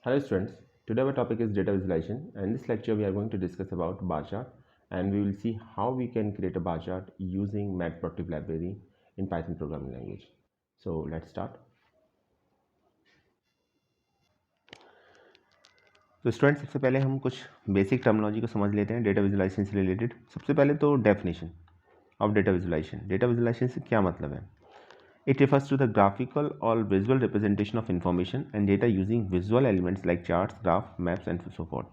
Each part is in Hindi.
Hello students, today our topic is data visualization, and in this lecture we are going to discuss about bar chart, and we will see how we can create a bar chart using Matplotlib library in Python programming language. So let's start. तो स्टूडेंट्स सबसे पहले हम कुछ बेसिक टर्मिनोलॉजी को समझ लेते हैं डेटा विजुलाइजेशन से रिलेटेड। सबसे पहले तो definition of data visualisation. Data visualisation से क्या मतलब है? It refers to the graphical or visual representation of information and data using visual elements like charts, graph, maps and so forth.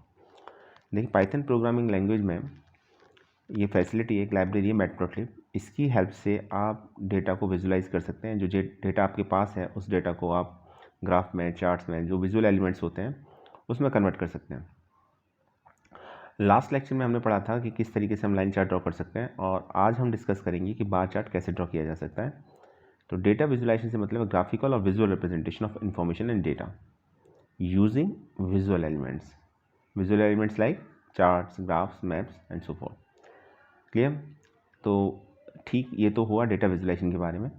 देखिए पाइथन प्रोग्रामिंग लैंग्वेज में ये फैसिलिटी एक लाइब्रेरी है मैटप्लॉटलिब। इसकी हेल्प से आप डेटा को विजुलाइज कर सकते हैं। जो डेटा आपके पास है उस डेटा को आप ग्राफ में, चार्ट्स में, जो विजुअल एलिमेंट्स होते हैं उसमें कन्वर्ट कर सकते हैं। लास्ट लेक्चर में हमने पढ़ा था कि किस तरीके से हम लाइन चार्ट ड्रॉ कर सकते हैं, और आज हम डिस्कस करेंगे कि बार चार्ट कैसे ड्रॉ किया जा सकता है। तो डेटा विजुलाइजेशन से मतलब ग्राफिकल और visual representation of information and data using visual elements like charts, graphs, maps and so forth. Clear? तो ठीक, ये तो हुआ डेटा विजुलाइजेशन के बारे में।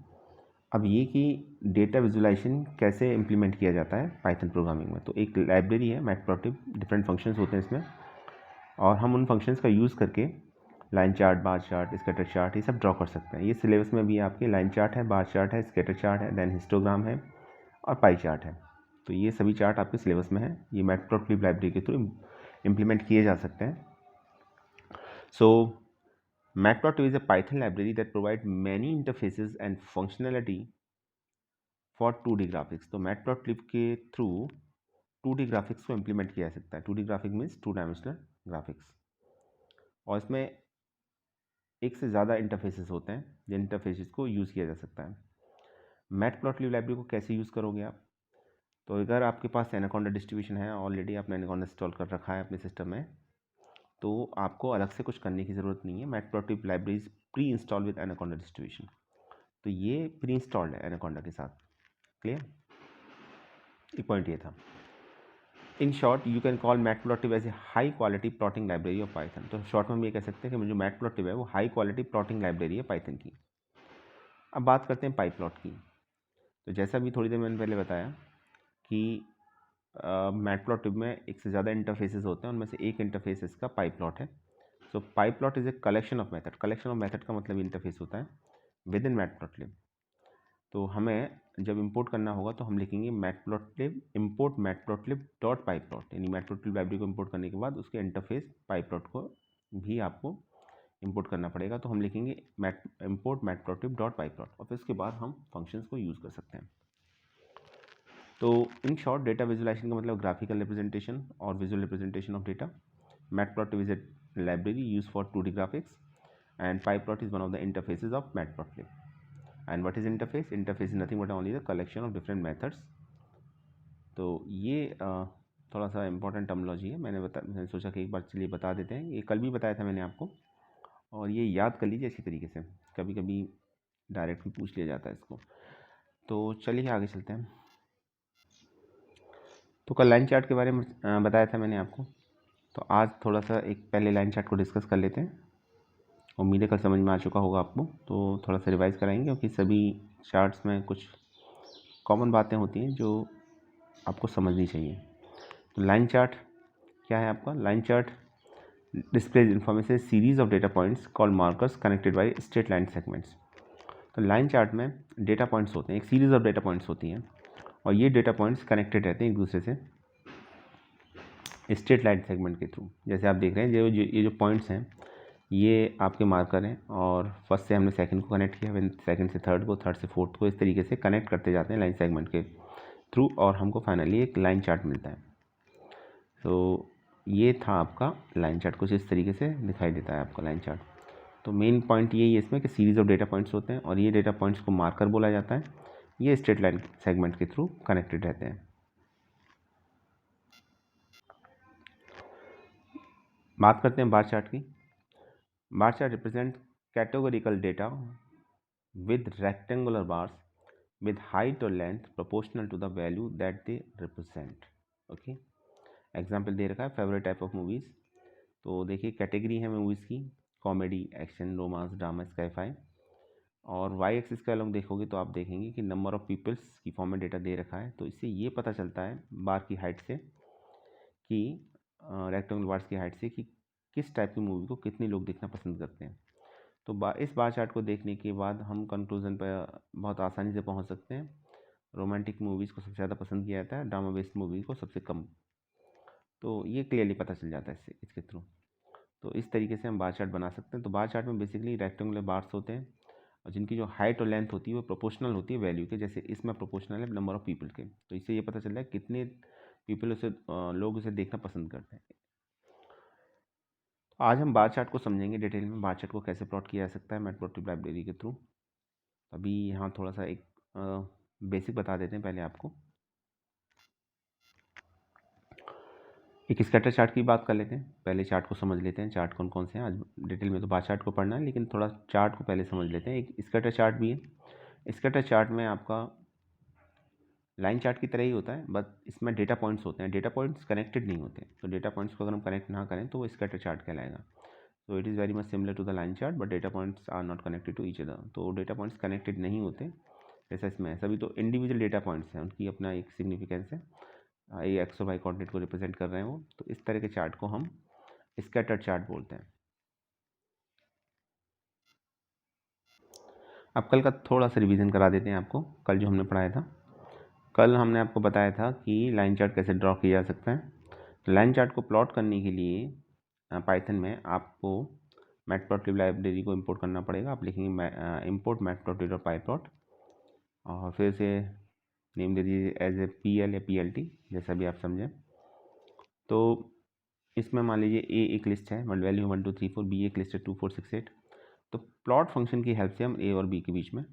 अब ये कि डेटा विजुलाइजेशन कैसे इम्प्लीमेंट किया जाता है पाइथन प्रोग्रामिंग में। तो एक लाइब्रेरी है मैटप्लॉटलिब, डिफरेंट फंक्शंस होते हैं इसमें, और हम उन फंक्शंस का यूज़ करके line chart, bar chart, scatter chart ये सब ड्रॉ कर सकते हैं। ये सिलेबस में भी आपके लाइन चार्ट है, बार चार्ट है, स्कैटर चार्ट है, देन हिस्टोग्राम है और पाई चार्ट है। तो ये सभी चार्ट आपके सिलेबस में है। ये मैटप्लॉटलिब लाइब्रेरी के थ्रू इम्प्लीमेंट किए जा सकते हैं। So matplotlib is a Python library that provide many interfaces and functionality for 2D graphics. तो मैटप्लॉटलिब के थ्रू 2D ग्राफिक्स को इम्प्लीमेंट किया जा सकता है। 2D graphic means 2 dimensional graphics, और इसमें एक से ज़्यादा इंटरफेसेस होते हैं जिन इंटरफेसेस को यूज़ किया जा सकता है। मैटप्लॉटलिब लाइब्रेरी को कैसे यूज़ करोगे आप? तो अगर आपके पास एनाकोंडा डिस्ट्रीब्यूशन है, ऑलरेडी आपने एनाकोंडा इंस्टॉल कर रखा है अपने सिस्टम में, तो आपको अलग से कुछ करने की ज़रूरत नहीं है। Matplotlib library is pre install with anaconda distribution. तो ये प्री इंस्टॉल्ड है एनाकोंडा के साथ। क्लियर? एक पॉइंट ये था। In short you can call matplotlib as a high quality plotting library of Python. तो शॉर्ट में हम ये कह सकते हैं कि जो मैटप्लॉटलिब है वो हाई क्वालिटी प्लॉटिंग लाइब्रेरी है पाइथन की। अब बात करते हैं पाईप्लॉट की। तो जैसा भी थोड़ी देर मैंने पहले बताया कि मैटप्लॉटलिब में एक से ज़्यादा इंटरफेसेस होते हैं, उनमें से एक इंटरफेस इसका पाईप्लॉट है। So pyplot is a collection of method. Collection of method का मतलब इंटरफेस होता है विद इन मैटप्लॉटलिब। तो हमें जब इंपोर्ट करना होगा तो हम लिखेंगे matplotlib import matplotlib dot pyplot, यानी मैटप्लॉटलिब लाइब्रेरी को इंपोर्ट करने के बाद उसके इंटरफेस पाईप्लॉट को भी आपको इंपोर्ट करना पड़ेगा। तो हम लिखेंगे इंपोर्ट मैटप्लॉटलिब डॉट पाईप्लॉट, और फिर उसके बाद हम फंक्शंस को यूज़ कर सकते हैं। तो इन शॉर्ट डेटा विजुलाइजेशन का मतलब ग्राफिकल रिप्रेजेंटेशन और visual representation of data. Matplotlib is a library use for 2D graphics and PyPlot is one of the interfaces of Matplotlib. And what is interface? Interface is nothing but only the collection of different methods. तो ये थोड़ा सा इम्पोर्टेंट टर्मिनोलॉजी है। मैंने सोचा कि एक बार चलिए बता देते हैं। ये कल भी बताया था मैंने आपको, और ये याद कर लीजिए अच्छी तरीके से। कभी कभी डायरेक्ट भी पूछ लिया जाता है इसको। तो चलिए आगे चलते हैं। तो कल लाइन चार्ट के बारे में बताया था मैंने आपको, तो आज थोड़ा सा एक पहले लाइन चार्ट को डिस्कस कर लेते हैं। उम्मीद है कल समझ में आ चुका होगा आपको, तो थोड़ा सा रिवाइज़ कराएंगे क्योंकि सभी चार्ट्स में कुछ कॉमन बातें होती हैं जो आपको समझनी चाहिए। तो लाइन चार्ट क्या है आपका? Line chart displays information series of data points called markers connected by straight line segments. तो लाइन चार्ट में डेटा पॉइंट्स होते हैं, एक सीरीज़ ऑफ डेटा पॉइंट्स होती हैं, और ये डेटा पॉइंट्स कनेक्टेड रहते हैं एक दूसरे से स्ट्रेट लाइन सेगमेंट के थ्रू। जैसे आप देख रहे हैं ये जो पॉइंट्स हैं ये आपके मार्कर हैं, और फर्स्ट से हमने सेकंड को कनेक्ट किया, फिर सेकंड से थर्ड को, थर्ड से फोर्थ को, इस तरीके से कनेक्ट करते जाते हैं लाइन सेगमेंट के थ्रू, और हमको फाइनली एक लाइन चार्ट मिलता है। तो ये था आपका लाइन चार्ट, कुछ इस तरीके से दिखाई देता है आपका लाइन चार्ट। तो मेन पॉइंट यही है इसमें कि सीरीज़ ऑफ डेटा पॉइंट्स होते हैं, और ये डेटा पॉइंट्स को मार्कर बोला जाता है। ये स्ट्रेट लाइन सेगमेंट के थ्रू कनेक्टेड रहते हैं। बात करते हैं बार चार्ट की। Bar chart represent categorical data with rectangular bars with height or length proportional to the value that they represent. Okay, example दे रखा है फेवरेट टाइप ऑफ मूवीज़। तो देखिए कैटेगरी है मूवीज़ की, comedy, action, romance, drama, sci-fi. और वाई एक्सिस का लोग देखोगे तो आप देखेंगे कि नंबर ऑफ़ पीपल्स की फॉर्म में डेटा दे रखा है। तो इससे ये पता चलता है बार की हाइट से कि रेक्टेंगुलर बार्स की हाइट से कि किस टाइप की मूवी को कितने लोग देखना पसंद करते हैं। तो इस बार चार्ट को देखने के बाद हम कंक्लूजन पर बहुत आसानी से पहुंच सकते हैं। रोमांटिक मूवीज़ को सबसे ज़्यादा पसंद किया जाता है, ड्रामा बेस्ड मूवी को सबसे कम। तो ये क्लियरली पता चल जाता है इसके थ्रू। तो इस तरीके से हम बार चार्ट बना सकते हैं। तो बार चार्ट में बेसिकली रेक्टेंगुलर बार्स होते हैं और जिनकी जो हाइट और लेंथ होती है वो प्रोपोर्शनल होती है वैल्यू के, जैसे इसमें प्रोपोर्शनल है नंबर ऑफ पीपल के। तो इससे ये पता चल रहा है कितने पीपल उसे लोग उसे देखना पसंद करते हैं। तो आज हम बार चार्ट को समझेंगे डिटेल में, बार चार्ट को कैसे प्लॉट किया जा सकता है मैटप्लॉटलिब लाइब्रेरी के थ्रू। अभी यहाँ थोड़ा सा एक बेसिक बता देते हैं पहले आपको। एक स्कैटर चार्ट की बात कर लेते हैं, पहले चार्ट को समझ लेते हैं। चार्ट कौन कौन से हैं, आज डिटेल में तो बार चार्ट को पढ़ना है लेकिन थोड़ा चार्ट को पहले समझ लेते हैं। एक स्कैटर चार्ट भी है। स्कैटर चार्ट में आपका लाइन चार्ट की तरह ही होता है, बट इसमें डेटा पॉइंट्स होते हैं। डेटा पॉइंट्स कनेक्टेड नहीं होते, तो डेटा पॉइंट्स को अगर हम कनेक्ट ना करें तो वो स्कैटर चार्ट कहलाएगा। तो it is very much similar to the line chart but data points are not connected to each other. तो डेटा पॉइंट्स कनेक्टेड नहीं होते जैसा इसमें है। सभी तो इंडिविजुअल डेटा पॉइंट्स हैं, उनकी अपना एक सिग्निफिकेंस है, ये एक्स और वाई कोऑर्डिनेट को रिप्रेजेंट कर रहे हैं वो। तो इस तरह के चार्ट को हम स्कैटर चार्ट बोलते हैं। अब कल का थोड़ा सा रिवीजन करा देते हैं आपको। कल जो हमने पढ़ाया था, कल हमने आपको बताया था कि लाइन चार्ट कैसे ड्रॉ किया जा सकता है। लाइन चार्ट को प्लॉट करने के लिए पाइथन में आपको मैटप्लॉटलिब लाइब्रेरी को इंपोर्ट करना पड़ेगा। आप लिखेंगे इंपोर्ट मैटप्लॉटलिब और पाईप्लॉट और फिर से नेम दे दीजिए एज ए PL या PLT, जैसा भी आप समझें। तो इसमें मान लीजिए ए एक लिस्ट है, वैल्यू 1 2 3 4, बी एक लिस्ट है 2 4 6 8। तो प्लॉट फंक्शन की हेल्प से हम ए और बी के बीच में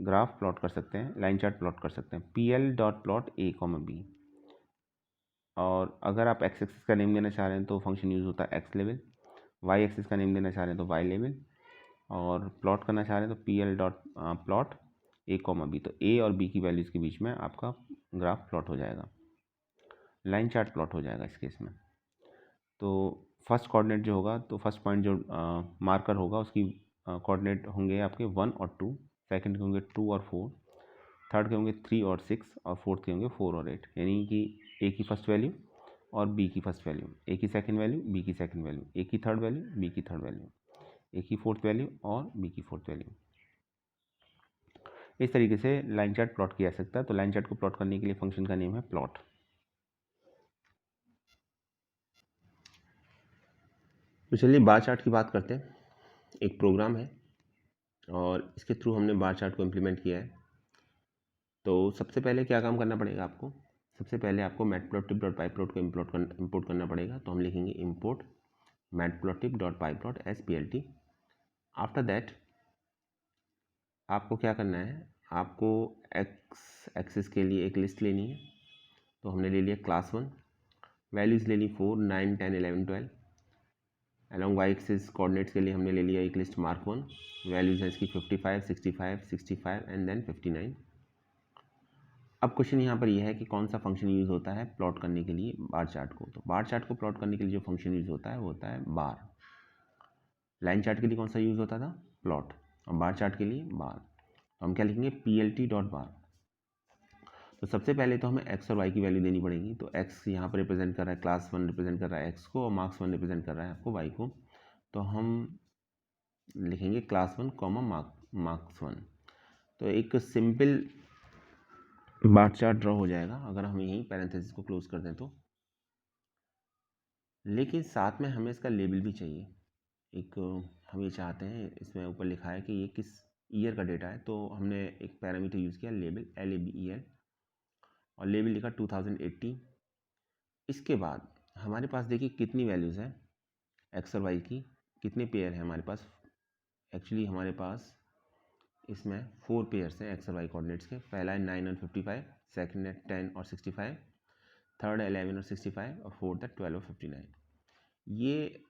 ग्राफ प्लॉट कर सकते हैं, लाइन चार्ट प्लॉट कर सकते हैं। PL डॉट प्लॉट ए कॉमा बी। और अगर आप एक्स एक्सिस का नेम देना चाह रहे हैं तो फंक्शन यूज़ होता है एक्स लेवल। वाई एक्सिस का नेम देना चाह रहे हैं तो वाई लेवल। और प्लॉट करना चाह रहे हैं तो PL डॉट प्लॉट ए कॉमा बी। तो ए और बी की वैल्यूज़ के बीच में आपका ग्राफ प्लॉट हो जाएगा, लाइन चार्ट प्लॉट हो जाएगा इस केस में। तो फर्स्ट कोऑर्डिनेट जो होगा, तो फर्स्ट पॉइंट जो मार्कर होगा उसकी कोऑर्डिनेट होंगे आपके 1 और 2, सेकंड के होंगे 2 और 4, थर्ड के होंगे 3 और 6 और फोर्थ के होंगे 4 और 8। यानी कि ए की फर्स्ट वैल्यू और बी की फर्स्ट वैल्यू, ए की सेकंड वैल्यू, बी की सेकंड वैल्यू, ए की थर्ड वैल्यू, बी की थर्ड वैल्यू, ए की फोर्थ वैल्यू और बी की फोर्थ वैल्यू। इस तरीके से लाइन चार्ट प्लॉट किया जा सकता है। तो लाइन चार्ट को प्लॉट करने के लिए फंक्शन का नेम है प्लॉट। तो चलिए बार चार्ट की बात करते हैं। एक प्रोग्राम है और इसके थ्रू हमने बार चार्ट को इम्प्लीमेंट किया है। तो सबसे पहले क्या काम करना पड़ेगा आपको, सबसे पहले आपको मैटप्लॉटलिब डॉट पाईप्लॉट को इम्पोर्ट करना पड़ेगा। तो हम लिखेंगे import matplotlib dot pyplot as PLT। After that आपको क्या करना है, आपको एक्स एक्सिस के लिए एक लिस्ट लेनी है। तो हमने ले लिया क्लास 1, वैल्यूज़ ले ली 4 9 10 11 12। अलॉन्ग वाई एक्सिस कोऑर्डिनेट्स के लिए हमने ले लिया एक लिस्ट मार्क 1, वैल्यूज़ है इसकी 55 65 65 एंड देन 59। अब क्वेश्चन यहाँ पर यह है कि कौन सा फंक्शन यूज़ होता है प्लॉट करने के लिए बार चार्ट को। तो बार चार्ट को प्लॉट करने के लिए जो फंक्शन यूज़ होता है वो होता है बार। लाइन चार्ट के लिए कौन सा यूज़ होता था, प्लॉट, और बार चार्ट के लिए बार। तो हम क्या लिखेंगे, PLT डॉट बार। तो सबसे पहले तो हमें एक्स और वाई की वैल्यू देनी पड़ेगी। तो एक्स यहाँ पर रिप्रेजेंट कर रहा है, क्लास 1 रिप्रेजेंट कर रहा है एक्स को और मार्क्स 1 रिप्रेजेंट कर रहा है आपको वाई को। तो हम लिखेंगे क्लास 1 कॉमा मार्क्स 1। तो एक सिंपल बार चार्ट ड्रॉ हो जाएगा अगर हम यहीं पैरेंथेसिस को क्लोज कर दें तो। लेकिन साथ में हमें इसका लेबल भी चाहिए। एक हम ये चाहते हैं, इसमें ऊपर लिखा है कि ये किस ईयर का डेटा है। तो हमने एक पैरामीटर यूज़ किया लेबल, LABEL, और लेबल लिखा 2080। इसके बाद हमारे पास देखिए कितनी वैल्यूज़ हैं एक्स और वाई की, कितने पेयर हैं हमारे पास। एक्चुअली हमारे पास इसमें 4 पेयर्स हैं एक्स और वाई कोऑर्डिनेट्स के। पहला है 9 और 55, सेकंड है 10 और 65, थर्ड है 11 और 65 और फोर्थ है 12 और 59। ये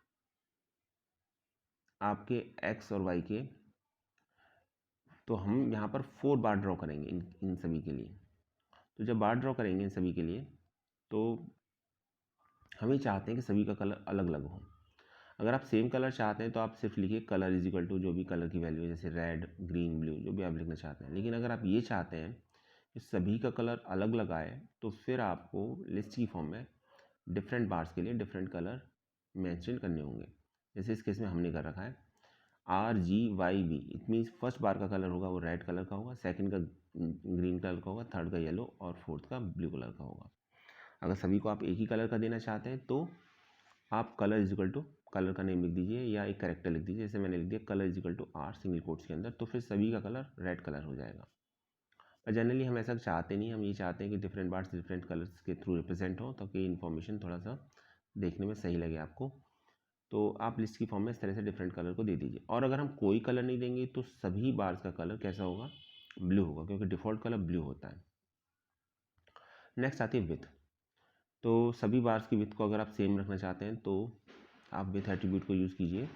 आपके एक्स और वाई के। तो हम यहाँ पर 4 बार ड्रॉ करेंगे इन सभी के लिए। तो जब बार ड्रॉ करेंगे इन सभी के लिए तो हम ये चाहते हैं कि सभी का कलर अलग अलग हो। अगर आप सेम कलर चाहते हैं तो आप सिर्फ लिखिए कलर इज इक्वल टू जो भी कलर की वैल्यू है, जैसे रेड ग्रीन ब्लू जो भी आप लिखना चाहते हैं। लेकिन अगर आप ये चाहते हैं कि सभी का कलर अलग अलग आए तो फिर आपको लिस्ट की फॉर्म में डिफरेंट बार्स के लिए डिफरेंट कलर मेंशन करने होंगे। जैसे इस केस में हमने कर रखा है RGYB, इट मीन्स फर्स्ट बार का कलर होगा वो रेड कलर का होगा, सेकंड का ग्रीन कलर का होगा, थर्ड का येलो और फोर्थ का ब्लू कलर का होगा। अगर सभी को आप एक ही कलर का देना चाहते हैं तो आप colour is equal to colour का नेम लिख दीजिए या एक कैरेक्टर लिख दीजिए। जैसे मैंने लिख दिया colour is equal to R single quotes के अंदर, तो फिर सभी का कलर रेड कलर हो जाएगा। और जनरली हम ऐसा चाहते नहीं, हम ये चाहते हैं कि डिफरेंट बार्स डिफरेंट कलर्स के थ्रू रिप्रेजेंट हो ताकि इन्फॉर्मेशन थोड़ा सा देखने में सही लगे आपको। तो आप लिस्ट की फॉर्म में इस तरह से डिफरेंट कलर को दे दीजिए। और अगर हम कोई कलर नहीं देंगे तो सभी बार्स का कलर कैसा होगा, ब्लू होगा, क्योंकि डिफ़ॉल्ट कलर ब्लू होता है। नेक्स्ट आती है विथ। तो सभी बार्स की विथ को अगर आप सेम रखना चाहते हैं तो आप विथ एट्रीब्यूट को यूज़ कीजिए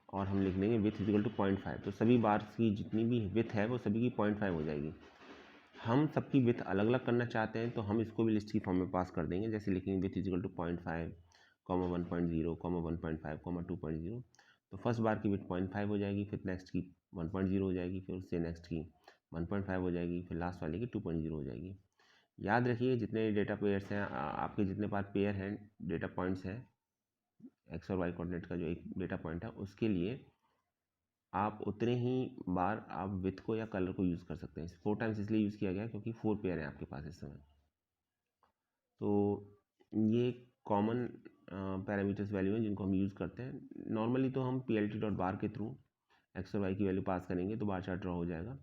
और हम लिख देंगे विथ इजिकल टू 0.5। तो सभी बार्स की जितनी भी विथ है वो सभी की 0.5 हो जाएगी। हम सबकी विथ अलग अलग करना चाहते हैं तो हम इसको भी लिस्ट की फॉर्म में पास कर देंगे। जैसे लिखेंगे विथ इजिकल टू 0.5, 1.0, 1.5, 2.0। तो फर्स्ट बार की विथ 0.5 हो जाएगी, फिर नेक्स्ट की 1.0 हो जाएगी, फिर उससे नेक्स्ट की 1.5 हो जाएगी, फिर लास्ट वाले की 2.0 हो जाएगी। याद रखिए जितने डेटा पेयर्स हैं आपके, जितने पास पेयर हैं डेटा पॉइंट्स हैं एक्स और वाई कोऑर्डिनेट का जो एक डेटा पॉइंट है उसके लिए आप उतने ही बार आप विथ को या कलर को यूज़ कर सकते हैं। 4 टाइम्स इसलिए यूज़ किया गया क्योंकि 4 पेयर हैं आपके पास इस समय। तो ये कॉमन पैरामीटर्स वैल्यू हैं जिनको हम यूज़ करते हैं। नॉर्मली तो हम plt.bar के थ्रू एक्स और वाई की वैल्यू पास करेंगे तो बार चार्ट ड्रॉ हो जाएगा।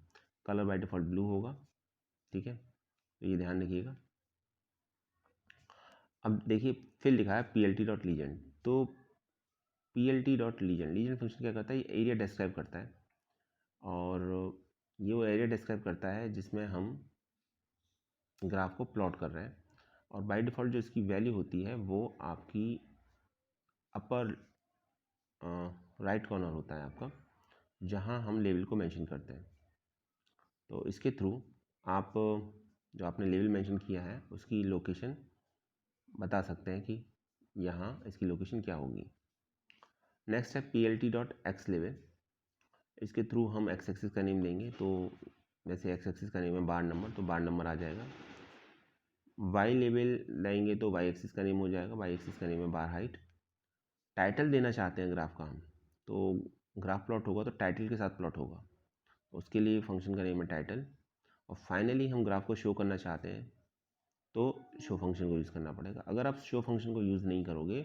कलर बाय डिफ़ॉल्ट ब्लू होगा, ठीक है, तो ये ध्यान रखिएगा। अब देखिए फिर लिखा है plt.legend। तो plt.legend फंक्शन क्या करता है, ये एरिया डिस्क्राइब करता है और ये वो एरिया डिस्क्राइब करता है जिसमें हम ग्राफ को प्लॉट कर रहे हैं। और बाय डिफ़ॉल्ट जो इसकी वैल्यू होती है वो आपकी अपर राइट कॉर्नर होता है आपका, जहां हम लेवल को मेंशन करते हैं। तो इसके थ्रू आप जो आपने लेवल मेंशन किया है उसकी लोकेशन बता सकते हैं कि यहाँ इसकी लोकेशन क्या होगी। नेक्स्ट है plt.xlevel। इसके थ्रू हम एक्स एक्सिस का नेम देंगे। तो जैसे एक्स एक्सिस का नेम है बार नंबर, तो बार नंबर आ जाएगा। वाई लेवल देंगे तो वाई एक्सिस का नेम हो जाएगा, वाई एक्सिस का नेम है बार हाइट। टाइटल देना चाहते हैं ग्राफ का हम, तो ग्राफ प्लॉट होगा तो टाइटल के साथ प्लॉट होगा, उसके लिए फंक्शन का नेम है टाइटल। और फाइनली हम ग्राफ को शो करना चाहते हैं तो शो फंक्शन को यूज़ करना पड़ेगा। अगर आप शो फंक्शन को यूज़ नहीं करोगे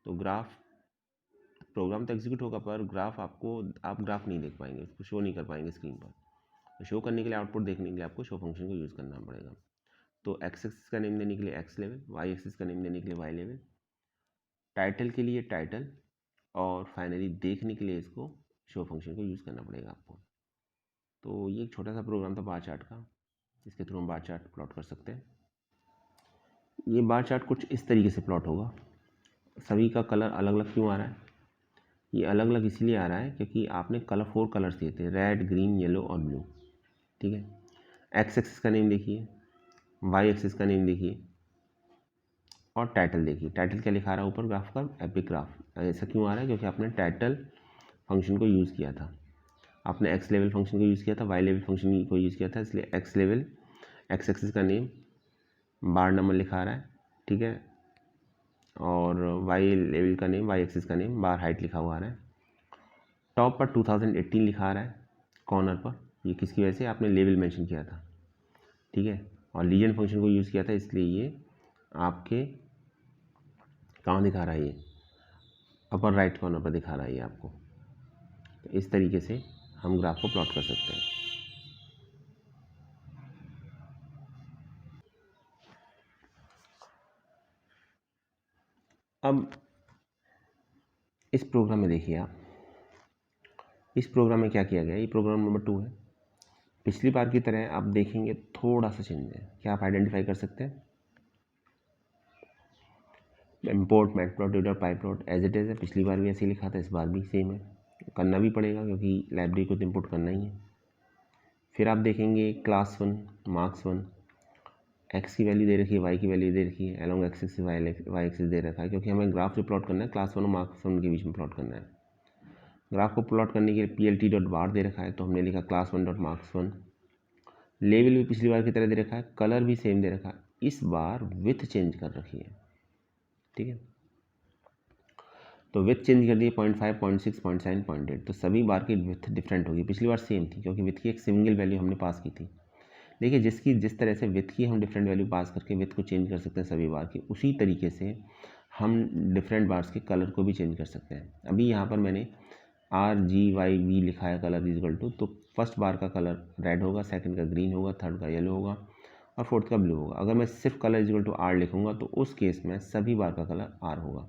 तो ग्राफ प्रोग्राम तो एग्जीक्यूट होगा पर ग्राफ आप ग्राफ नहीं देख पाएंगे, उसको शो नहीं कर पाएंगे स्क्रीन पर। तो शो करने के लिए, आउटपुट देखने के लिए आपको शो फंक्शन को यूज़ करना पड़ेगा। तो एक्स एक्सिस का नेम देने के लिए एक्स लेवल, वाई एक्सिस का नेम देने के लिए वाई लेवल, टाइटल के लिए टाइटल, और फाइनली देखने के लिए इसको शो फंक्शन को यूज़ करना पड़ेगा आपको। तो ये एक छोटा सा प्रोग्राम था बार चार्ट का, जिसके थ्रू हम बार चार्ट प्लॉट कर सकते हैं। ये बार चार्ट कुछ इस तरीके से प्लॉट होगा। सभी का कलर अलग अलग क्यों आ रहा है, ये अलग अलग इसलिए आ रहा है क्योंकि आपने 4 कलर्स दिए थे, रेड, ग्रीन, येलो और ब्लू, ठीक है। एक्स एक्सिस का नेम देखिए, वाई एक्सिस का नेम देखिए और टाइटल देखिए। टाइटल क्या लिखा रहा है ऊपर, ग्राफ का एपिक ग्राफ। ऐसा क्यों आ रहा है, क्योंकि आपने टाइटल फंक्शन को यूज़ किया था, आपने एक्स लेवल फंक्शन को यूज़ किया था, वाई लेवल फंक्शन को यूज़ किया था, इसलिए एक्स लेवल एक्स एक्सिस का नेम बार नंबर लिखा रहा है, ठीक है, और वाई लेवल का नेम, वाई एक्सिस का नेम बार हाइट लिखा हुआ आ रहा है। टॉप पर 2018 लिखा आ रहा है कॉर्नर पर, ये किसकी वजह से, आपने लेवल मेंशन किया था, ठीक है, और लीजेंड फंक्शन को यूज़ किया था, इसलिए ये आपके कहाँ दिखा रहा है, ये अपर राइट कॉर्नर पर दिखा रहा है ये आपको। तो इस तरीके से हम ग्राफ को प्लॉट कर सकते हैं। अब इस प्रोग्राम में देखिए आप, इस प्रोग्राम में क्या किया गया, ये प्रोग्राम नंबर 2 है। पिछली बार की तरह आप देखेंगे थोड़ा सा चेंज है, क्या आप आइडेंटिफाई कर सकते हैं। Import matplot as it is है, पिछली बार भी ऐसे ही लिखा था, इस बार भी सेम है, करना भी पड़ेगा क्योंकि लाइब्रेरी को तो इम्पोर्ट करना ही है। फिर आप देखेंगे क्लास 1 मार्क्स 1, एक्स की वैल्यू दे रखी है, वाई की वैल्यू दे रखी है, अलॉन्ग एक्सिस से वाई एक्सिस दे रखा है, क्योंकि हमें ग्राफ जो प्लॉट करना है क्लास 1 और मार्क्स 1 के बीच में प्लॉट करना है। ग्राफ को प्लॉट करने के लिए plt.bar दे रखा है, तो हमने लिखा class 1.marks1। लेवल भी पिछली बार की तरह दे रखा है, कलर भी सेम दे रखा है, इस बार विथ चेंज कर रखी है, ठीक है। तो विथ चेंज कर दिए 0.5, 0.6, 0.7, 0.8, तो सभी बार की विथ डिफरेंट होगी। पिछली बार सेम थी क्योंकि विथ की एक सिंगल वैल्यू हमने पास की थी। देखिए जिस तरह से विथ की हम डिफरेंट वैल्यू पास करके विथ को चेंज कर सकते हैं सभी बार की, उसी तरीके से हम डिफरेंट बार्स के कलर को भी चेंज कर सकते हैं। अभी यहाँ पर मैंने RGYV लिखा है कलर इजल टू, तो फर्स्ट बार का कलर रेड होगा, सेकंड का ग्रीन होगा, थर्ड का येलो होगा और फोर्थ का ब्लू होगा। अगर मैं सिर्फ कलर इजल टू R लिखूँगा तो उस केस में सभी बार का कलर R होगा।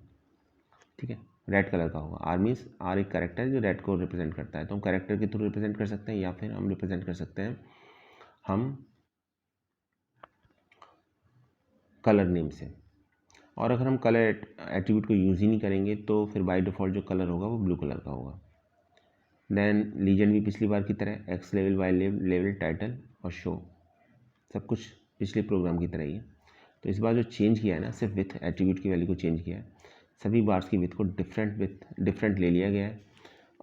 ठीक है, रेड कलर का होगा। R मीन्स R एक कैरेक्टर है जो रेड को रिप्रेजेंट करता है, तो हम कैरेक्टर के थ्रू रिप्रेजेंट कर सकते हैं या फिर हम रिप्रेजेंट कर सकते हैं हम कलर नेम से। और अगर हम कलर एट्रीब्यूट को यूज़ ही नहीं करेंगे तो फिर बाय डिफ़ॉल्ट जो कलर होगा वो ब्लू कलर का होगा। देन लीजेंड भी पिछली बार की तरह x level, y level, title और शो सब कुछ पिछले प्रोग्राम की तरह ही है। तो इस बार जो चेंज किया है ना, सिर्फ विथ एट्रीब्यूट की वैल्यू को चेंज किया है। सभी बार्स की विथ को डिफरेंट ले लिया गया है,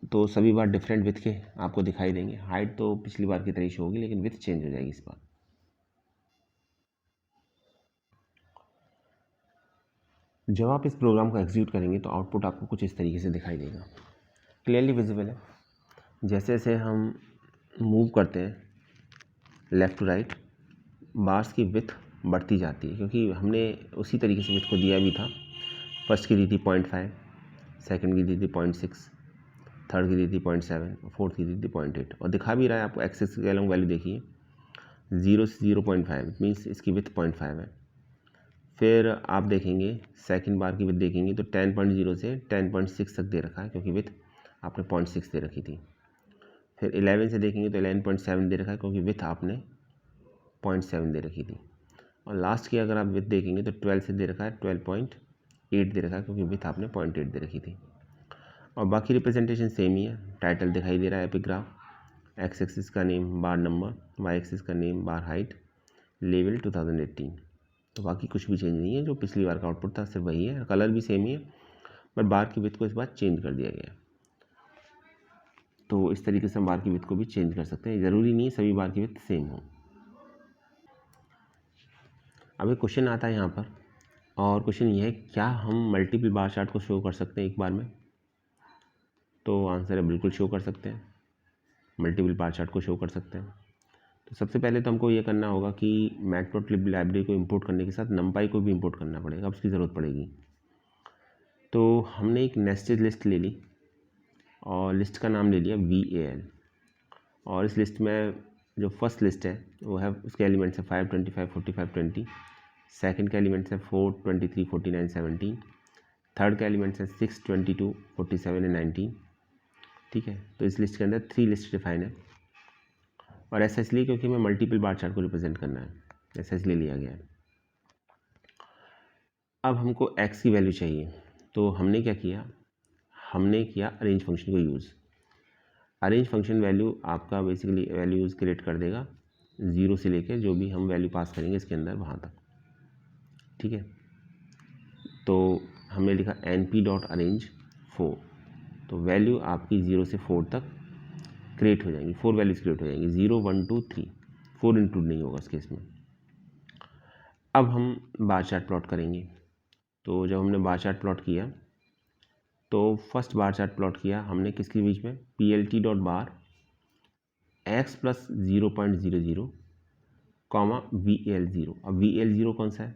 तो सभी बार डिफरेंट विथ के आपको दिखाई देंगे। हाइट तो पिछली बार की तरह ही शो होगी लेकिन विथ चेंज हो जाएगी इस बार। जब आप इस प्रोग्राम को एग्जीक्यूट करेंगे तो आउटपुट आपको कुछ इस तरीके से दिखाई देगा, क्लियरली विजिबल है। जैसे जैसे हम मूव करते हैं लेफ़्ट टू राइट, बार्स की विथ बढ़ती जाती है क्योंकि हमने उसी तरीके से विथ को दिया भी था। फर्स्ट की दी थी 0.5, सेकंड की दी थी 0.6, थर्ड की दी थी 0.7 और फोर्थ की दी थी 0.8। और दिखा भी रहा है आपको, एक्सेस के अलॉन्ग वैल्यू देखिए 0 से 0.5 मीन्स इसकी विथ 0.5 है। फिर आप देखेंगे सेकंड बार की विथ देखेंगे तो 10.0 से 10.6 तक दे रखा है क्योंकि विथ आपने 0.6 दे रखी थी। फिर 11 से देखेंगे तो 11.7 दे रखा है क्योंकि विथ आपने 0.7 दे रखी थी। और लास्ट की अगर आप विथ देखेंगे तो 12 से दे रखा है 12.8 दे रखा है क्योंकि विथ आपने 0.8 दे रखी थी। और बाकी रिप्रेजेंटेशन सेम ही है। टाइटल दिखाई दे रहा है एपिग्राफ, एक्स एक्सिस का name bar number, y axis का नेम बार हाइट, लेवल 2018। तो बाकी कुछ भी चेंज नहीं है, जो पिछली बार का आउटपुट था सिर्फ वही है। कलर भी सेम ही है बट बार की विथ को इस बार चेंज कर दिया गया है। तो इस तरीके से हम बार की विथ को भी चेंज कर सकते हैं, ज़रूरी नहीं है सभी बार की विथ सेम हो। अब एक क्वेश्चन आता है यहाँ पर, और क्वेश्चन ये है क्या हम मल्टीपल बार चार्ट को शो कर सकते हैं एक बार में? तो आंसर है बिल्कुल शो कर सकते हैं, मल्टीपल बार चार्ट को शो कर सकते हैं। तो सबसे पहले तो हमको ये करना होगा कि मैटप्लॉटलिब लाइब्रेरी को इंपोर्ट करने के साथ नंपाई को भी इंपोर्ट करना पड़ेगा, अब उसकी ज़रूरत पड़ेगी। तो हमने एक नेस्टेड लिस्ट ले ली और लिस्ट का नाम ले लिया VAL, और इस लिस्ट में जो फर्स्ट लिस्ट है वो है, उसके एलिमेंट्स है 5, 25, 45, 20। सेकंड का एलिमेंट्स है 4, 23, 49, 17। थर्ड का एलिमेंट्स है 6, 22, 47 एंड 19। ठीक है, तो इस लिस्ट के अंदर 3 लिस्ट डिफाइन है। और ऐसा इसलिए क्योंकि हमें मल्टीपल बार चार्ट को रिप्रेजेंट करना है, ऐसा इसलिए लिया गया है। अब हमको x की वैल्यू चाहिए, तो हमने क्या किया, हमने किया अरेंज फंक्शन को यूज़। अरेंज फंक्शन वैल्यू आपका बेसिकली वैल्यूज़ क्रिएट कर देगा 0 से लेकर जो भी हम वैल्यू पास करेंगे इसके अंदर वहाँ तक। ठीक है, तो हमने लिखा np.arrange 4, तो वैल्यू आपकी 0 से 4 तक क्रिएट हो जाएंगी, 4 वैल्यूज़ क्रिएट हो जाएंगी, 0, 1, 2, 3, 4 इंक्लूड नहीं होगा इस केस में। अब हम बार चार्ट प्लॉट करेंगे। तो जब हमने बार चार्ट प्लॉट किया तो फर्स्ट बार चार्ट प्लॉट किया हमने किसके बीच में, plt.bar x plus 0.00 comma VAL0। अब VAL0 कौन सा है,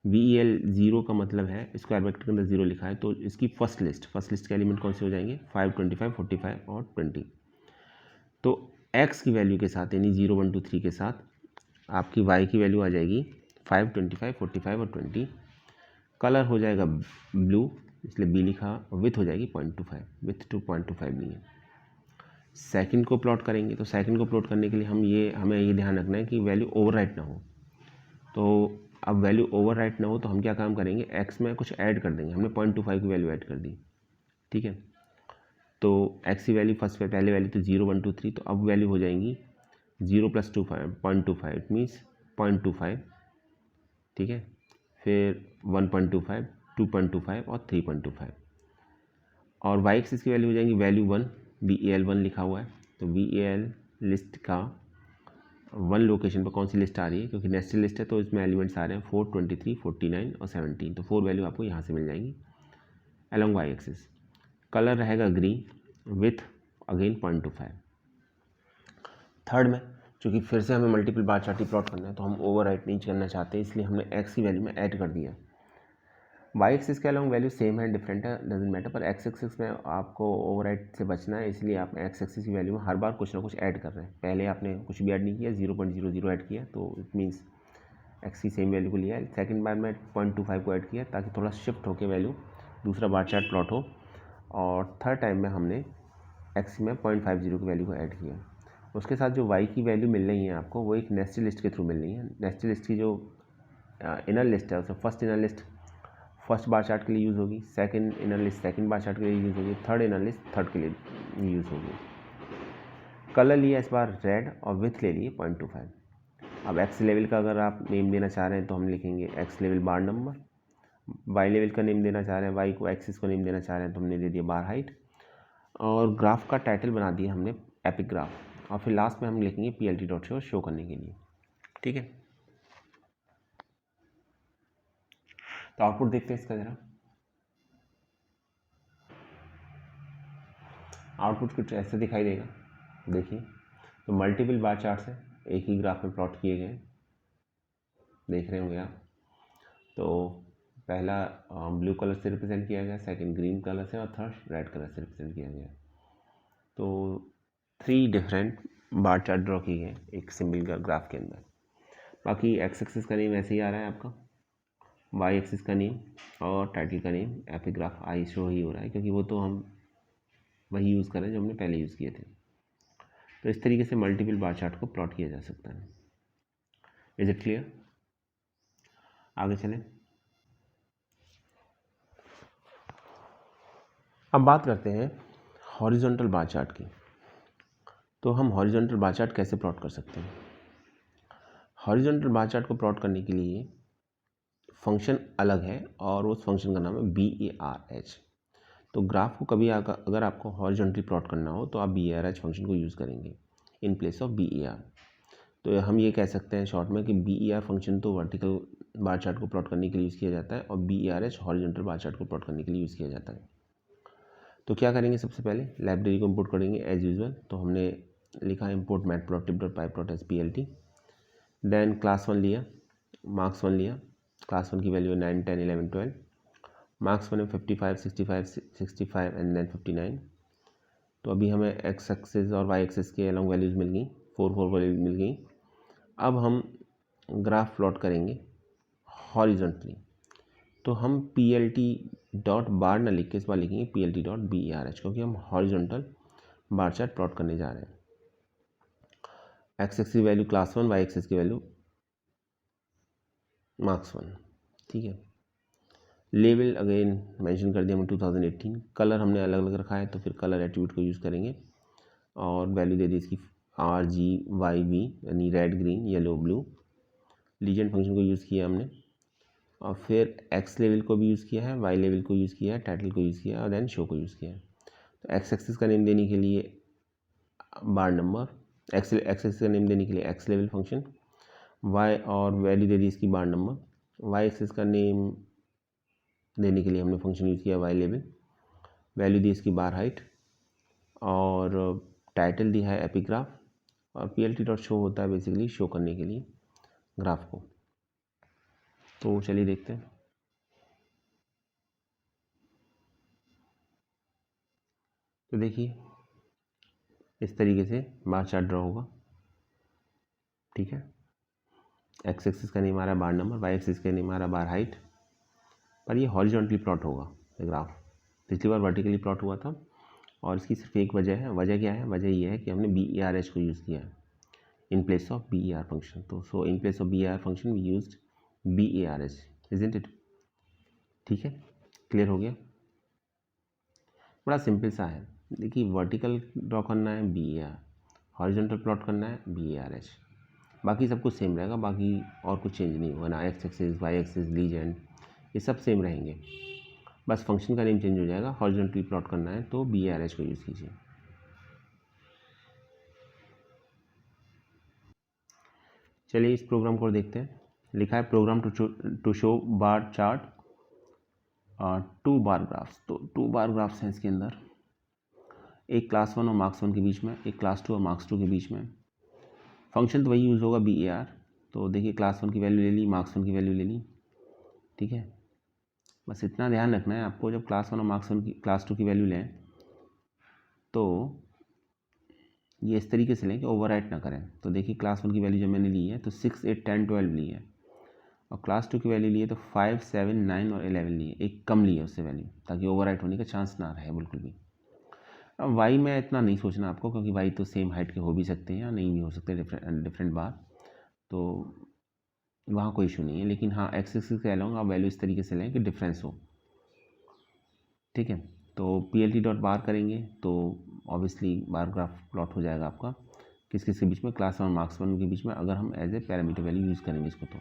VAL0 का मतलब है स्क्वायर ब्रैकेट के अंदर 0 लिखा है, तो इसकी फर्स्ट लिस्ट के एलिमेंट कौन से हो जाएंगे, 5, 25, 45 और 20। तो x की वैल्यू के साथ यानी 0, 1, 2, 3 के साथ आपकी y की वैल्यू आ जाएगी 5, 25, 45 और 20। कलर हो जाएगा ब्लू, इसलिए B लिखा, और विथ हो जाएगी 0.25, विथ 2.25 ली है। सेकंड को प्लॉट करेंगे, तो सेकंड को प्लॉट करने के लिए हमें ये ध्यान रखना है कि वैल्यू ओवरराइट ना हो। तो अब वैल्यू ओवरराइट ना हो तो हम क्या काम करेंगे, x में कुछ ऐड कर देंगे। हमने 0.25 की वैल्यू ऐड कर दी। ठीक है, तो x की वैल्यू फर्स्ट पहले वैल्यू तो 0, 1, 2, 3, तो अब वैल्यू हो जाएंगी 0 प्लस 0.25 इट मीन्स 0.25। ठीक है, फिर 1.25, 2.25 और 3.25। और वाई एक्सिस की वैल्यू हो जाएंगी वैल्यू 1, VAL1 लिखा हुआ है, तो VAL लिस्ट का वन लोकेशन पर कौन सी लिस्ट आ रही है, क्योंकि नेस्टेड लिस्ट है तो इसमें एलिमेंट्स आ रहे हैं 4, 23, 49 और 17, तो 4 वैल्यू आपको यहाँ से मिल जाएंगी अलॉन्ग वाई एक्सिस। कलर रहेगा ग्रीन विथ अगेन 0.25। थर्ड में चूँकि फिर से हमें मल्टीपल बार चार्ट ही प्लॉट करना है तो हम ओवर राइट नहीं करना चाहते, इसलिए हमने एक्स की वैल्यू में ऐड कर दिया। वाई एक्सिस के अलॉन्ग वैल्यू सेम है, डिफरेंट है, डजेंट मैटर, पर एक्स एक्सिस में आपको ओवर राइट से बचना है, इसलिए आप एक्स एक्सिस की वैल्यू में हर बार कुछ ना कुछ ऐड कर रहे हैं। पहले आपने कुछ भी ऐड नहीं किया, 0.00 ऐड किया तो इट मीन्स एक्स की सेम वैल्यू को लिया है। सेकेंड बार में 0.25 को ऐड किया ताकि थोड़ा शिफ्ट होकर वैल्यू दूसरा बार चार्ट प्लॉट हो, और थर्ड टाइम में हमने एक्स में 0.50 की वैल्यू को ऐड किया। उसके साथ जो वाई की वैल्यू मिल रही है आपको वो एक नेस्टेड लिस्ट के थ्रू मिल रही है। नेस्टेड लिस्ट की जो इनर लिस्ट है उसमें first inner list first bar chart के लिए यूज़ होगी, second inner list second bar chart के लिए यूज़ होगी, थर्ड इनर लिस्ट थर्ड के लिए यूज़ होगी। कलर लिया इस बार रेड और विथ ले लिए 0.25। अब एक्स लेवल का अगर आप नेम देना चाह रहे हैं तो हम लिखेंगे एक्स लेवल बार नंबर। वाई लेवल का नेम देना चाह रहे हैं, वाई को एक्सिस को नेम देना चाह रहे हैं तो हमने दे दिया बार हाइट, और ग्राफ का टाइटल बना दिया हमने एपिक ग्राफ, और फिर लास्ट में हम लिखेंगे plt.show शो करने के लिए। ठीक है, तो आउटपुट देखते हैं इसका ज़रा। आउटपुट कुछ ऐसे दिखाई देगा, देखिए। तो मल्टीपल बार चार्ट्स हैं, एक ही ग्राफ में प्लॉट किए गए, देख रहे होंगे आप। तो पहला ब्लू कलर से रिप्रेजेंट किया गया, सेकंड ग्रीन कलर से, और थर्ड रेड कलर से रिप्रेजेंट किया गया। तो 3 डिफरेंट बार चार्ट ड्रॉ किए गए एक सिंगल ग्राफ के अंदर। बाकी एक्स एक्सिस का नेम ऐसे ही आ रहा है आपका, वाई एक्सिस का नेम और टाइटल का नेम एपिक ग्राफ आई शो ही हो रहा है, क्योंकि वो तो हम वही यूज़ कर रहे हैं जो हमने पहले यूज़ किए थे। तो इस तरीके से मल्टीपल बार चार्ट को प्लॉट किया जा सकता है। Is it clear? आगे चलें। अब बात करते हैं हॉरिजॉन्टल बार चार्ट की। तो हम हॉरिजॉन्टल बार चार्ट कैसे प्लॉट कर सकते हैं? हॉरिजॉन्टल बार चार्ट को प्लॉट करने के लिए फंक्शन अलग है, और उस फंक्शन का नाम है BARH। तो ग्राफ को कभी अगर आपको हॉरिजॉन्टली प्लॉट करना हो तो आप BARH फंक्शन को यूज़ करेंगे इन प्लेस ऑफ BER। तो हम ये कह सकते हैं शॉर्ट में कि BER फंक्शन तो वर्टिकल बार चार्ट को प्लॉट करने के लिए यूज़ किया जाता है, और BARH हॉरिजॉन्टल बार चार्ट को प्लॉट करने के लिए यूज़ किया जाता है। तो क्या करेंगे, सबसे पहले लाइब्रेरी को इंपोर्ट करेंगे एज यूजुअल। तो हमने लिखा इंपोर्ट matplotlib.py.splt। देन क्लास 1 लिया, मार्क्स 1 लिया, क्लास 1 की वैल्यू 9, 10, 11, 12, मार्क्स 1 में 55, 65, 65 एंड देन 59। तो अभी हमें एक्स एक्सिस और वाई एक्सिस के अलॉन्ग वैल्यूज़ मिल गई, 4 वैल्यूज मिल गई। अब हम ग्राफ प्लॉट करेंगे हॉरिजॉन्टली। तो हम plt.bar ना लिख के इस बार लिखेंगे plt.berh, क्योंकि हम हॉरिजॉन्टल बार चार्ट प्लॉट करने जा रहे हैं। एक्स एक्सिस की वैल्यू क्लास 1, वाई एक्सिस की वैल्यू मार्क्स 1। ठीक है, लेवल अगेन मेंशन कर दिया हमने 2018। कलर हमने अलग अलग रखा है तो फिर कलर एट्रीब्यूट को यूज़ करेंगे, और वैल्यू दे दी इसकी RGYV, यानी red, green, yellow, blue. Legend function को यूज़ किया हमने, और फिर एक्स लेवल को भी यूज़ किया है, वाई लेवल को यूज़ किया है, टाइटल को यूज़ किया है, और देन शो को यूज़ किया है। तो एक्स एक्सिस का नेम देने के लिए बार नंबर, एक्स एक्सिस का नेम देने के लिए एक्स लेवल फंक्शन, वाई और वैल्यू दे दी इसकी बार नंबर। वाई एक्सिस का नेम देने के लिए हमने फंक्शन यूज़ किया वाई लेवल, वैल्यू दी इसकी बार हाइट, और टाइटल दिया है एपिक ग्राफ, और plt.show होता है बेसिकली शो करने के लिए ग्राफ को। तो चलिए देखते हैं। तो देखिए इस तरीके से बार चार्ट ड्रॉ होगा। ठीक है, एक्स एक्सिस का नेम आ रहा है बार नंबर, वाई एक्सिस का नेम आ रहा है बार हाइट, पर ये हॉरिजॉन्टली प्लॉट होगा ये ग्राफ। पिछली बार वर्टिकली प्लॉट हुआ था, और इसकी सिर्फ एक वजह है। वजह क्या है? वजह ये है कि हमने BERH को यूज़ किया है in place of BER function. तो so in place of BER function we used BERH, isn't it? ठीक है, क्लियर हो गया? बड़ा सिंपल सा है। देखिए वर्टिकल ड्रॉ करना है BER, हॉरिजॉन्टल प्लॉट करना है BERH, बाकी सब कुछ सेम रहेगा, बाकी और कुछ चेंज नहीं होगा ना। X axis, y axis, legend, ये सब सेम रहेंगे, बस फंक्शन का नेम चेंज हो जाएगा। हॉरिजॉन्टली प्लॉट करना है तो BERH को यूज़ कीजिए। चलिए इस प्रोग्राम को देखते हैं। लिखा है program to show bar chart और 2 बार ग्राफ्स। तो 2 बार ग्राफ्स हैं इसके अंदर, एक क्लास 1 और मार्क्स 1 के बीच में, एक क्लास 2 और मार्क्स 2 के बीच में। फंक्शन तो वही यूज़ होगा BAR। तो देखिए क्लास 1 की वैल्यू ले ली, मार्क्स 1 की वैल्यू ले ली, ठीक है। बस इतना ध्यान रखना है आपको, जब क्लास 1 और मार्क्स 1 की क्लास 2 की वैल्यू लें तो ये इस तरीके से लें कि ओवरराइट ना करें। तो देखिए क्लास 1 की वैल्यू जब मैंने ली है तो 6, 8, 10, 12 ली है, और क्लास 2 की वैल्यू ली है तो 5, 7, 9 और 11 ली है, एक कम ली है उससे वैल्यू, ताकि ओवरराइट होने का चांस ना रहे बिल्कुल भी। अब वाई में इतना नहीं सोचना आपको, क्योंकि वाई तो सेम हाइट के हो भी सकते हैं या नहीं भी हो सकते, डिफरेंट बार, तो वहाँ कोई इशू नहीं है। लेकिन हाँ एक्स एक्सिस के अलोंग आप वैल्यू इस तरीके से लें कि डिफरेंस हो, ठीक है। तो PLT डॉट बार करेंगे तो ऑब्वियसली बार ग्राफ प्लॉट हो जाएगा आपका किस किस के बीच में, क्लास 1 मार्क्स 1 के बीच में, अगर हम as a parameter value use करेंगे इसको। तो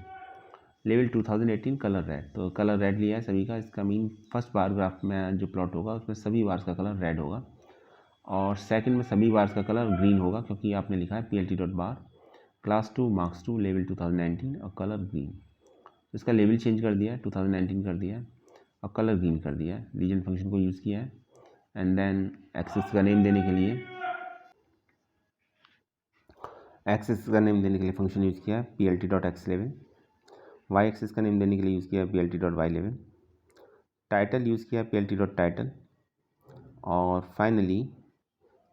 लेवल 2018 कलर रेड, तो कलर रेड लिया है सभी का। इसका मीन फर्स्ट बार ग्राफ में जो प्लॉट होगा उसमें सभी बार्स का कलर रेड होगा, और सेकंड में सभी बार्स का कलर ग्रीन होगा, क्योंकि आपने लिखा है PLT डॉट बार क्लास 2 मार्क्स 2 लेवल 2019 और कलर ग्रीन। इसका लेवल चेंज कर दिया है, 2019 कर दिया है और कलर ग्रीन कर दिया है, लीजेंड फंक्शन को यूज़ किया है। एंड देन एक्सेस का नेम देने के लिए फंक्शन यूज़ किया है PLT dot x11। Y axis का नेम देने के लिए यूज़ किया है PLT dot y11। Title use किया है PLT डॉट टाइटल। और फाइनली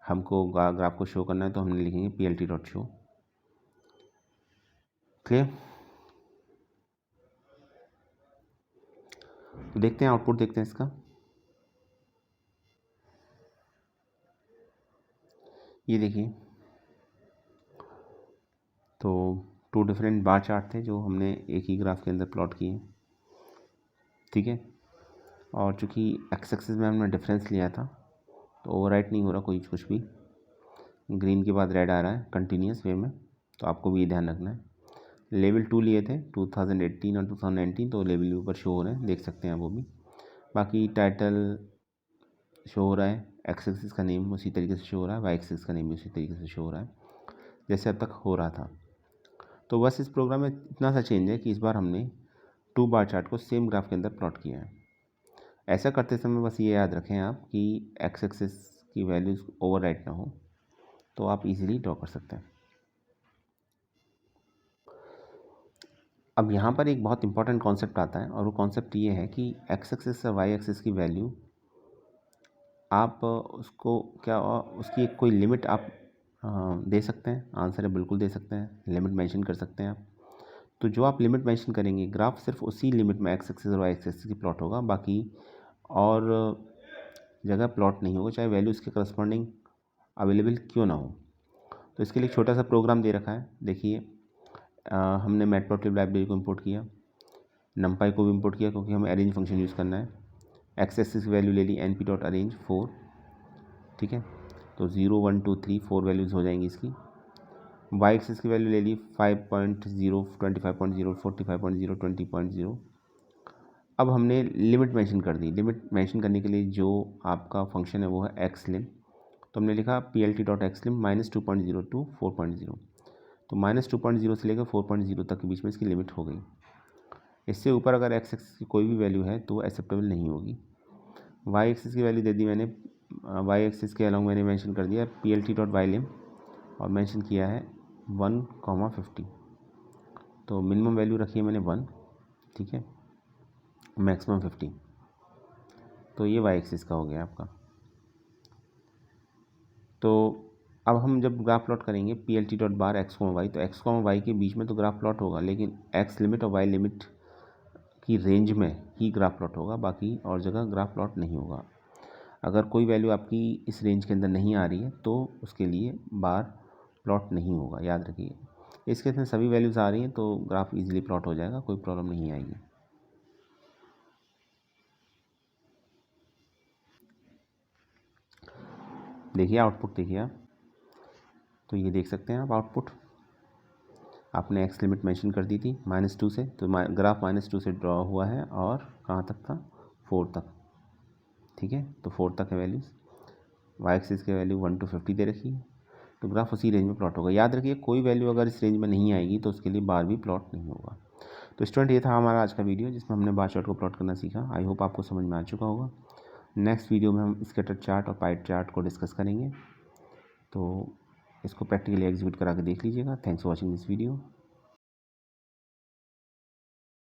हमको ग्राफ को शो करना है तो हमने लिखेंगे PLT डॉट शो। क्लियर? तो देखते हैं आउटपुट, देखते हैं इसका। ये देखिए, तो 2 डिफरेंट बार चार्ट थे जो हमने एक ही ग्राफ के अंदर प्लॉट किए, ठीक है। और चूँकि एक्स एक्सिस में हमने डिफरेंस लिया था तो ओवरराइट नहीं हो रहा कोई कुछ भी, ग्रीन के बाद रेड आ रहा है कंटिन्यूस वे में, तो आपको भी ये ध्यान रखना है। लेवल 2 लिए थे 2018 और 2019, तो लेवल ऊपर शो हो रहे हैं, देख सकते हैं वो भी। बाकी टाइटल शो हो रहा है, एक्स एक्सिस का नेम उसी तरीके से शो हो रहा है, वाई एक्सिस का नेम भी उसी तरीके से शो हो रहा है जैसे अब तक हो रहा था। तो बस इस प्रोग्राम में इतना सा चेंज है कि इस बार हमने 2 बार चार्ट को सेम ग्राफ के अंदर प्लॉट किया है। ऐसा करते समय बस ये याद रखें आप कि एक्स एक्सिस की वैल्यूज़ ओवरराइट ना हो, तो आप इजीली ड्रॉ कर सकते हैं। अब यहाँ पर एक बहुत इंपॉर्टेंट कॉन्सेप्ट आता है, और वो कॉन्सेप्ट ये है कि एक्स एक्सिस और वाई एक्सिस की वैल्यू आप उसको क्या उसकी एक कोई लिमिट आप दे सकते हैं। आंसर है बिल्कुल दे सकते हैं, लिमिट मेंशन कर सकते हैं आप। तो जो आप लिमिट मेंशन करेंगे, ग्राफ सिर्फ उसी लिमिट में एक्स एक्सिस और वाई एक्सिस की प्लॉट होगा, बाकी और जगह प्लॉट नहीं होगा, चाहे वैल्यू इसके करस्पॉन्डिंग अवेलेबल क्यों ना हो। तो इसके लिए एक छोटा सा प्रोग्राम दे रखा है, देखिए। हमने मैटप्लॉटलिब लाइब्रेरी को इंपोर्ट किया, नंपाई को भी इंपोर्ट किया, क्योंकि हमें अरेंज फंक्शन यूज़ करना है। एक्स एक्सिस की वैल्यू ले ली np डॉट अरेंज 4, ठीक है। तो 0, 1, 2, 3 4 वैल्यूज़ हो जाएंगी इसकी। वाई एक्सिस की वैल्यू ले ली 5.0, 25.0, 45.0, 20.0। अब हमने लिमिट मेंशन कर दी। लिमिट मेंशन करने के लिए जो आपका फंक्शन है वो है xlim। तो हमने लिखा PLT डॉट xlim -2.0 टू 4.0। तो -2.0 से लेकर 4.0 तक के बीच में इसकी लिमिट हो गई। इससे ऊपर अगर एक्स एक्सिस की कोई भी वैल्यू है तो एक्सेप्टेबल नहीं होगी। वाई एक्सिस की वैल्यू दे दी मैंने, वाई एक्सिस के अलॉन्ग मैंने मेंशन कर दिया PLT डॉट ylim, और मेंशन किया है 1,50। तो मिनिमम वैल्यू रखी है मैंने 1, ठीक है, मैक्सिमम 50। तो ये वाई एक्सिस का हो गया आपका। तो अब हम जब ग्राफ प्लॉट करेंगे PLT dot bar x comma y, तो एक्स कॉमा वाई के बीच में तो ग्राफ प्लॉट होगा, लेकिन एक्स लिमिट और वाई लिमिट की रेंज में ही ग्राफ प्लॉट होगा, बाकी और जगह ग्राफ प्लॉट नहीं होगा। अगर कोई वैल्यू आपकी इस रेंज के अंदर नहीं आ रही है तो उसके लिए बार प्लॉट नहीं होगा, याद रखिए। इस केस में सभी वैल्यूज़ आ रही हैं तो ग्राफ इजीली प्लॉट हो जाएगा, कोई प्रॉब्लम नहीं आएगी। देखिए आउटपुट देखिए आप, तो ये देख सकते हैं आप आउटपुट। आपने एक्स लिमिट मेंशन कर दी थी -2 से, तो ग्राफ -2 से ड्रॉ हुआ है, और कहाँ तक था, 4 तक, ठीक है। तो 4 तक है वैल्यूज़। वाई एक्सिस की वैल्यू 1 to 50 दे रखी है। तो ग्राफ उसी रेंज में प्लॉट होगा। याद रखिए कोई वैल्यू अगर इस रेंज में नहीं आएगी तो उसके लिए बार भी प्लॉट नहीं होगा। तो स्टूडेंट ये था हमारा आज का वीडियो जिसमें हमने बार चार्ट को प्लॉट करना सीखा। आई होप आपको समझ में आ चुका होगा। नेक्स्ट वीडियो में हम स्कैटर चार्ट और पाई चार्ट को डिस्कस करेंगे, तो इसको प्रैक्टिकली एग्जीक्यूट करा के देख लीजिएगा। Thanks for watching this video.